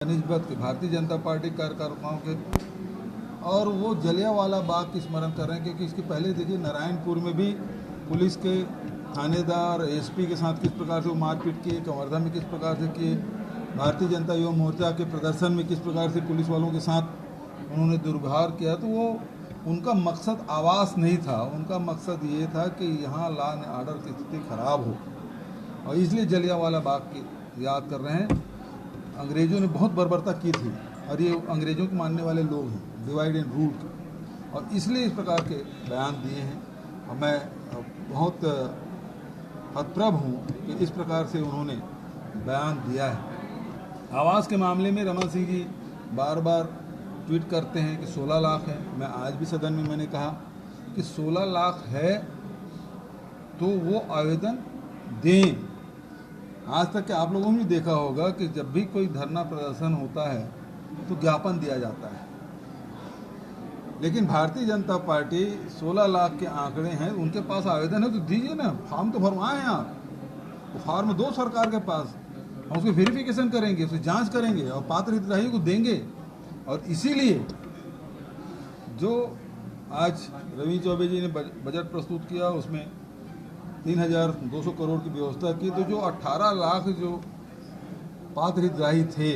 निस्बत के भारतीय जनता पार्टी कार्यकर्ताओं के, और वो जलियांवाला बाग की स्मरण कर रहे हैं, क्योंकि इसके पहले देखिए नारायणपुर में भी पुलिस के थानेदार एसपी के साथ किस प्रकार से वो मारपीट किए, कवर्धा में किस प्रकार से किए, भारतीय जनता युवा मोर्चा के प्रदर्शन में किस प्रकार से पुलिस वालों के साथ उन्होंने दुर्व्यवहार किया। तो वो उनका मकसद आवास नहीं था, उनका मकसद ये था कि यहाँ लॉ एंड ऑर्डर की स्थिति खराब हो, और इसलिए जलियांवाला बाग की याद कर रहे हैं। अंग्रेज़ों ने बहुत बर्बरता की थी और ये अंग्रेज़ों को मानने वाले लोग हैं, डिवाइड एंड रूल के, और इसलिए इस प्रकार के बयान दिए हैं। और मैं बहुत हतप्रभ हूँ कि इस प्रकार से उन्होंने बयान दिया है। आवास के मामले में रमन सिंह जी बार बार ट्वीट करते हैं कि 16 लाख है। मैं आज भी सदन में मैंने कहा कि 16 लाख है तो वो आवेदन दें। आज तक के आप लोगों ने देखा होगा कि जब भी कोई धरना प्रदर्शन होता है तो ज्ञापन दिया जाता है, लेकिन भारतीय जनता पार्टी 16 लाख के आंकड़े हैं, उनके पास आवेदन है तो दीजिए ना, फॉर्म तो भरवाएं आप, वो फॉर्म दो सरकार के पास, हम उसकी वेरिफिकेशन करेंगे, उसकी जांच करेंगे और पात्र हितग्राही को देंगे। और इसीलिए जो आज रवि चौबे जी ने बजट प्रस्तुत किया उसमें 3,200 करोड़ की व्यवस्था की, तो जो 18 लाख जो पात्र हितग्राही थे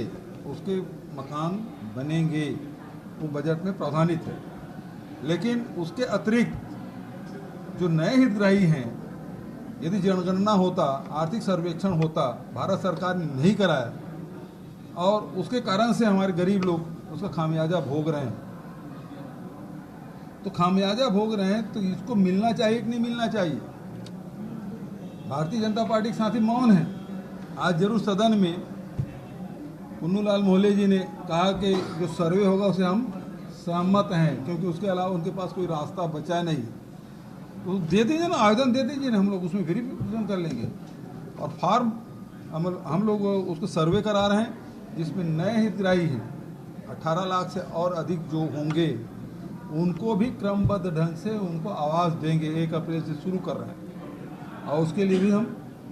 उसके मकान बनेंगे, वो बजट में प्रावधानित है। लेकिन उसके अतिरिक्त जो नए हितग्राही हैं, यदि जनगणना होता, आर्थिक सर्वेक्षण होता, भारत सरकार ने नहीं कराया और उसके कारण से हमारे गरीब लोग उसका खामियाजा भोग रहे हैं, तो खामियाजा भोग रहे हैं तो इसको मिलना चाहिए कि नहीं मिलना चाहिए। भारतीय जनता पार्टी के साथी मौन है। आज जरूर सदन में पुन्नूलाल मोहल्ले जी ने कहा कि जो सर्वे होगा उसे हम सहमत हैं, क्योंकि उसके अलावा उनके पास कोई रास्ता बचा नहीं। तो दे दीजिए ना, आवेदन दे दीजिए ना, हम लोग उसमें वेरिफिकेशन कर लेंगे। और फॉर्म हम लोग उसको सर्वे करा रहे हैं, जिसमें नए हितग्राही हैं 18 लाख से और अधिक जो होंगे उनको भी क्रमबद्ध ढंग से उनको आवास देंगे। 1 अप्रैल से शुरू कर रहे हैं और उसके लिए भी हम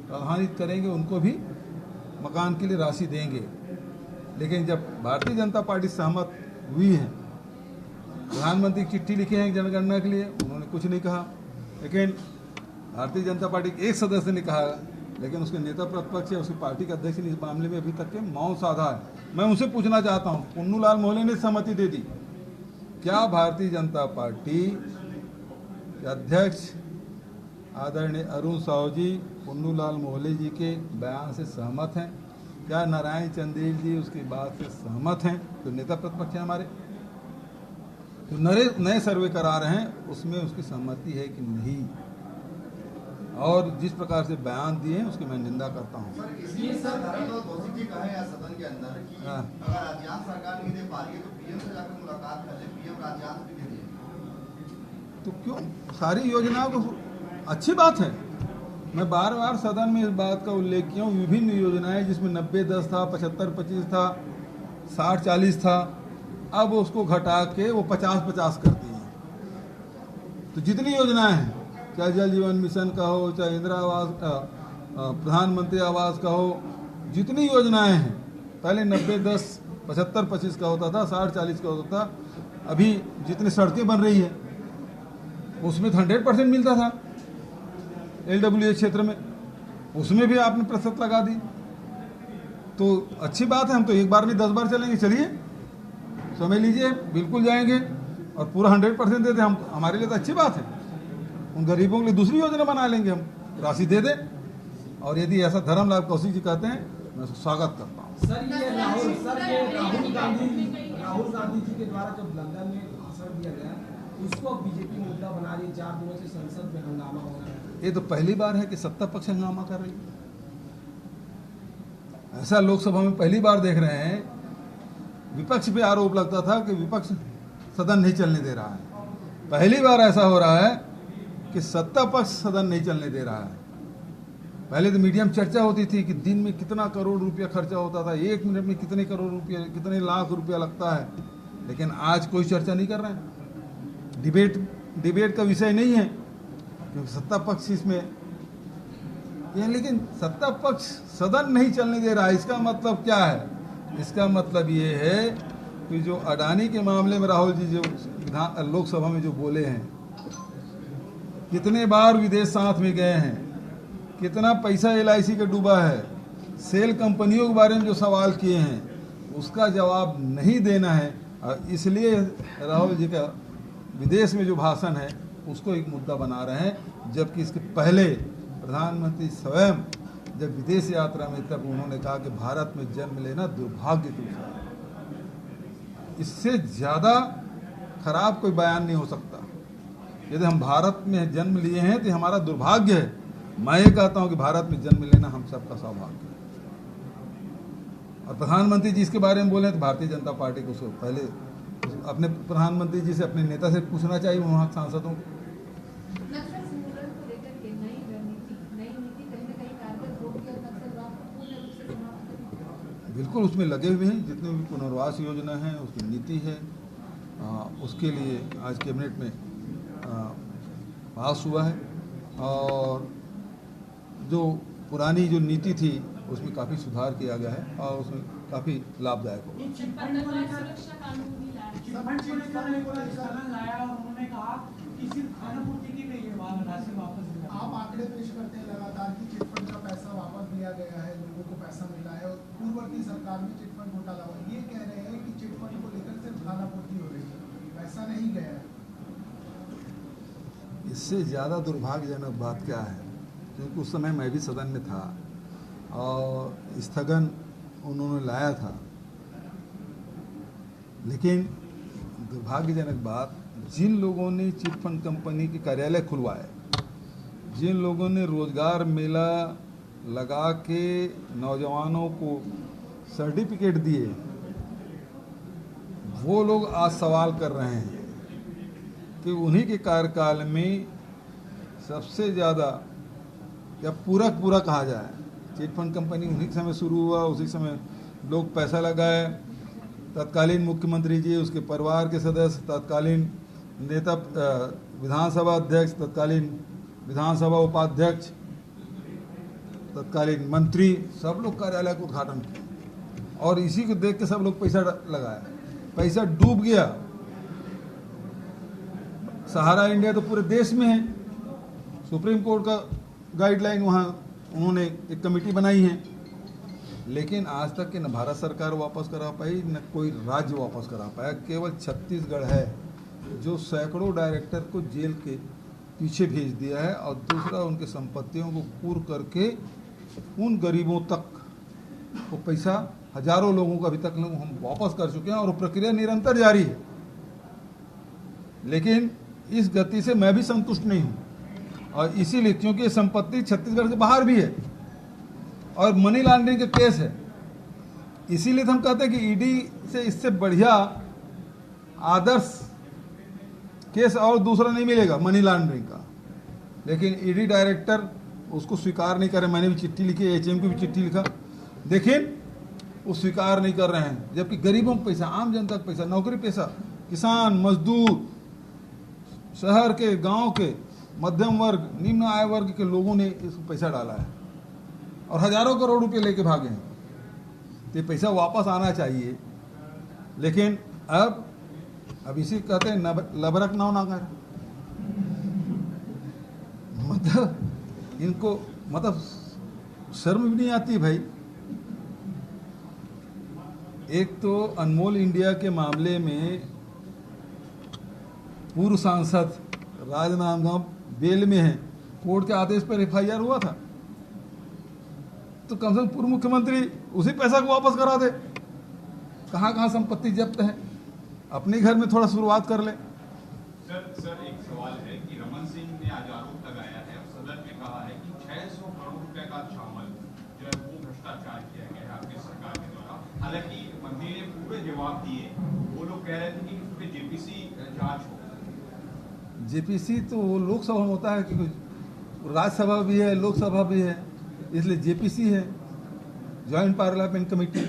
प्रावधानित करेंगे, उनको भी मकान के लिए राशि देंगे। लेकिन जब भारतीय जनता पार्टी सहमत हुई है, प्रधानमंत्री की चिट्ठी लिखे हैं जनगणना के लिए, उन्होंने कुछ नहीं कहा। लेकिन भारतीय जनता पार्टी के एक सदस्य ने कहा, लेकिन उसके नेता प्रतिपक्ष या उसकी पार्टी के अध्यक्ष ने इस मामले में अभी तक के मौन साधा है। मैं उनसे पूछना चाहता हूँ, पुन्नूलाल मोहल्ले ने सहमति दे दी, क्या भारतीय जनता पार्टी के अध्यक्ष आदरणीय अरुण साहू जी पुन्नूलाल मोहल्ले जी के बयान से सहमत हैं? क्या नारायण चंदेल जी उसकी बात से सहमत हैं? तो नेता प्रतिपक्ष हैं हमारे, तो नए सर्वे करा रहे हैं उसमें उसकी सहमति है कि नहीं, और जिस प्रकार से बयान दिए हैं उसकी मैं निंदा करता हूँ। अगर राज्यांश सरकार नहीं दे पा रही है तो पीएम से जाकर मुलाकात कर ले, पीएम राज्यांश भी दे दिए। तो क्यों, सारी योजनाओं को अच्छी बात है। मैं बार बार सदन में इस बात का उल्लेख किया हूँ, विभिन्न योजनाएं जिसमें 90-10 था, 75-25 था, 60-40 था, अब उसको घटा के वो 50-50 कर दी है। तो जितनी योजनाएं हैं, चाहे जल जीवन मिशन का हो, चाहे इंदिरा आवास, प्रधानमंत्री आवास का हो, जितनी योजनाएं हैं, पहले 90-10, 75-25 का होता था, 60-40 का होता था। अभी जितनी सड़कें बन रही है उसमें 100% मिलता था। LWA क्षेत्र में उसमें भी आपने प्रतिशत लगा दी, तो अच्छी बात है। हम तो एक बार नहीं 10 बार चलेंगे, चलिए समय लीजिए, बिल्कुल जाएंगे और पूरा 100% देते हम, हमारे लिए तो अच्छी बात है। उन गरीबों के लिए दूसरी योजना बना लेंगे, हम राशि दे दें। और यदि ऐसा धर्मलाल कौशिक जी कहते हैं, मैं उसको स्वागत करता हूँ। सर ये राहुल गांधी जी के द्वारा जब लंदन में भाषण दिया गया उसको बीजेपी मुद्दा बना रही है, 4 दिनों से संसद में हंगामा हो रहा है। ये तो पहली बार है कि सत्ता पक्ष हंगामा कर रही है। ऐसा लोकसभा में पहली बार देख रहे हैं। विपक्ष पे आरोप लगता था कि विपक्ष सदन नहीं चलने दे रहा है, पहली बार ऐसा हो रहा है कि सत्ता पक्ष सदन नहीं चलने दे रहा है। पहले तो मीडिया में चर्चा होती थी कि दिन में कितना करोड़ रुपया खर्चा होता था, 1 मिनट में कितने करोड़ रुपया, कितने लाख रुपया लगता है, लेकिन आज कोई चर्चा नहीं कर रहे हैं। डिबेट का विषय नहीं है, क्योंकि सत्ता पक्ष इसमें ये, लेकिन सत्ता पक्ष सदन नहीं चलने दे रहा है। इसका मतलब क्या है? इसका मतलब ये है कि जो अडानी के मामले में राहुल जी जो लोकसभा में जो बोले हैं, कितने बार विदेश साथ में गए हैं, कितना पैसा LIC का डूबा है, सेल कंपनियों के बारे में जो सवाल किए हैं उसका जवाब नहीं देना है। और इसलिए राहुल जी का विदेश में जो भाषण है उसको एक मुद्दा बना रहे हैं, जबकि इसके पहले प्रधानमंत्री स्वयं जब विदेश यात्रा में तब उन्होंने कहा कि भारत में जन्म लेना दुर्भाग्य की विषय है। इससे ज़्यादा खराब कोई बयान नहीं हो सकता। यदि हम भारत में जन्म लिए हैं तो हमारा दुर्भाग्य है। मैं ये कहता हूँ कि भारत में जन्म लेना हम सबका सौभाग्य है। और प्रधानमंत्री जी इसके बारे में बोले तो भारतीय जनता पार्टी को उसको पहले अपने प्रधानमंत्री जी से, अपने नेता से पूछना चाहिए, वहाँ सांसदों को। बिल्कुल उसमें लगे हुए हैं, जितने भी पुनर्वास योजना है उसकी नीति है, उसके लिए आज कैबिनेट में पास हुआ है। और जो पुरानी जो नीति थी उसमें काफ़ी सुधार किया गया है और उसमें काफ़ी लाभदायक होगा। आप आंकड़े पेश करते हैं लगातार कि चिटफंड का पैसा वापस दिया गया है, लोगों को पैसा मिला है और पूर्ववर्ती सरकार में चिटफंड घोटाला हुआ। ये कह रहे हैं कि चिटफंड को लेकर सिर्फ खानापूर्ति हो रही है, पैसा नहीं गया है। इससे ज़्यादा दुर्भाग्यजनक बात क्या है, क्योंकि उस समय मैं भी सदन में था और स्थगन उन्होंने लाया था, लेकिन दुर्भाग्यजनक बात, जिन लोगों ने चिटफंड कंपनी के कार्यालय खुलवाए, जिन लोगों ने रोजगार मेला लगा के नौजवानों को सर्टिफिकेट दिए, वो लोग आज सवाल कर रहे हैं कि उन्हीं के कार्यकाल में सबसे ज़्यादा या पूरा कहा जाए, चिटफंड कंपनी उन्हीं के समय शुरू हुआ, उसी समय लोग पैसा लगाए। तत्कालीन मुख्यमंत्री जी, उसके परिवार के सदस्य, तत्कालीन नेता, विधानसभा अध्यक्ष, तत्कालीन विधानसभा उपाध्यक्ष, तत्कालीन मंत्री, सब लोग कार्यालय का उद्घाटन किया और इसी को देख के सब लोग पैसा लगाया। पैसा डूब गया। सहारा इंडिया तो पूरे देश में है, सुप्रीम कोर्ट का गाइडलाइन, वहाँ उन्होंने एक कमेटी बनाई है, लेकिन आज तक के न भारत सरकार वापस करा पाई, न कोई राज्य वापस करा पाया। केवल छत्तीसगढ़ है जो सैकड़ों डायरेक्टर को जेल के पीछे भेज दिया है और दूसरा उनके संपत्तियों को पूर्व करके उन गरीबों तक वो पैसा, हजारों लोगों का अभी तक हम वापस कर चुके हैं और प्रक्रिया निरंतर जारी है। लेकिन इस गति से मैं भी संतुष्ट नहीं हूँ और इसीलिए, क्योंकि ये संपत्ति छत्तीसगढ़ से बाहर भी है और मनी लॉन्ड्रिंग के केस है, इसीलिए तो हम कहते हैं कि ईडी से इससे बढ़िया आदर्श केस और दूसरा नहीं मिलेगा मनी लॉन्ड्रिंग का। लेकिन ईडी डायरेक्टर उसको स्वीकार नहीं कर रहे। मैंने भी चिट्ठी लिखी, HM को भी चिट्ठी लिखा, लेकिन वो स्वीकार नहीं कर रहे हैं। जबकि गरीबों का पैसा, आम जनता का पैसा, नौकरी पैसा, किसान, मजदूर, शहर के, गांव के, मध्यम वर्ग, निम्न आय वर्ग के लोगों ने इसको पैसा डाला है और हजारों करोड़ रुपए लेके भागे हैं। तो ये पैसा वापस आना चाहिए, लेकिन अब इसी कहते हैं लबरक ना कर, मतलब इनको मतलब शर्म भी नहीं आती भाई। एक तो अनमोल इंडिया के मामले में पूर्व सांसद राजनांदगांव बेल में है, कोर्ट के आदेश पर FIR हुआ था, तो कम से कम पूर्व मुख्यमंत्री उसी पैसा को वापस करा दे। कहाँ संपत्ति जब्त है, अपने घर में थोड़ा शुरुआत कर ले। सर एक सवाल है कि रमन सिंह ने आज आरोप लगाया है और सदन में कहा है कि 600 करोड़ रुपए का शामिल जो है वो भ्रष्टाचार किया गया है आपकी सरकार के द्वारा। हालांकि मंत्री ने पूरे जवाब दिए, वो लोग कह रहे थे कि उस पर JPC जांच हो। JPC तो वो लोकसभा में होता है, कि राज्यसभा भी है, लोकसभा भी है, इसलिए JPC है, ज्वाइंट पार्लियामेंट कमेटी।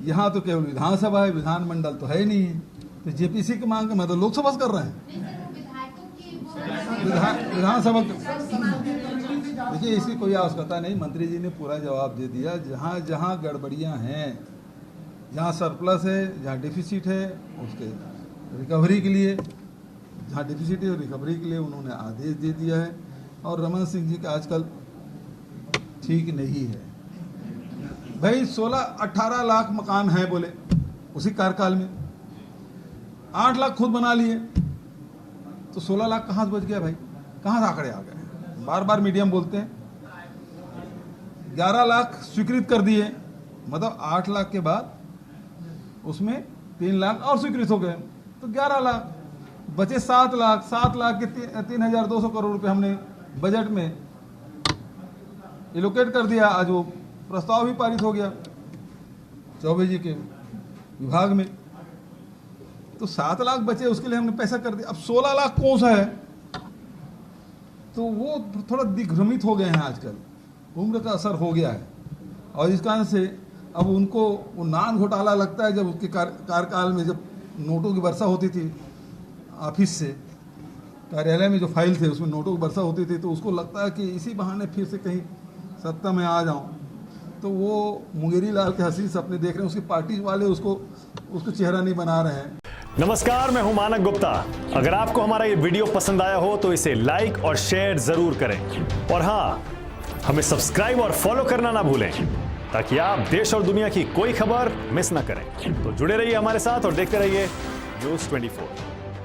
यहाँ तो केवल विधानसभा है, विधानमंडल तो है ही नहीं है, तो JPC की मांग मतलब लोकसभा से कर रहे हैं। विधानसभा देखिए, इसकी कोई आवश्यकता नहीं। मंत्री जी ने पूरा जवाब दे दिया। जहाँ जहाँ गड़बड़ियाँ हैं जहाँ सरप्लस है, जहाँ डिफिसिट है, उसके रिकवरी के लिए, जहाँ डिफिसिट है रिकवरी के लिए उन्होंने आदेश दे दिया है। और रमन सिंह जी का आजकल ठीक नहीं है भाई। 16-18 लाख मकान हैं बोले उसी कार्यकाल में, 8 लाख खुद बना लिए, तो 16 लाख कहाँ से बच गया भाई? कहाँ से आंकड़े आ गए? बार बार मीडिया में बोलते हैं 11 लाख स्वीकृत कर दिए, मतलब 8 लाख के बाद उसमें 3 लाख और स्वीकृत हो गए, तो 11 लाख बचे। 7 लाख, 7 लाख के 3,200 करोड़ रुपए हमने बजट में एलोकेट कर दिया। आज वो प्रस्ताव भी पारित हो गया चौबे जी के विभाग में, तो 7 लाख बचे, उसके लिए हमने पैसा कर दिया। अब 16 लाख कौन सा है? तो वो थोड़ा दिग्भ्रमित हो गए हैं आजकल, उम्र का असर हो गया है। और इस कारण से अब उनको वो नान घोटाला लगता है। जब उसके कार्यकाल में जब नोटों की वर्षा होती थी ऑफिस से, कार्यालय में जो फाइल थे उसमें नोटों की वर्षा होती थी, तो उसको लगता है कि इसी बहाने फिर से कहीं सत्ता में आ जाऊं। तो वो मुंगेरी लाल के हसीन सपने देख रहे हैं, उसकी पार्टी वाले उसको चेहरा नहीं बना रहे हैं। नमस्कार, मैं हूं मानक गुप्ता। अगर आपको हमारा ये वीडियो पसंद आया हो तो इसे लाइक और शेयर जरूर करें, और हाँ, हमें सब्सक्राइब और फॉलो करना ना भूलें ताकि आप देश और दुनिया की कोई खबर मिस ना करें। तो जुड़े रहिए हमारे साथ और देखते रहिए News 24।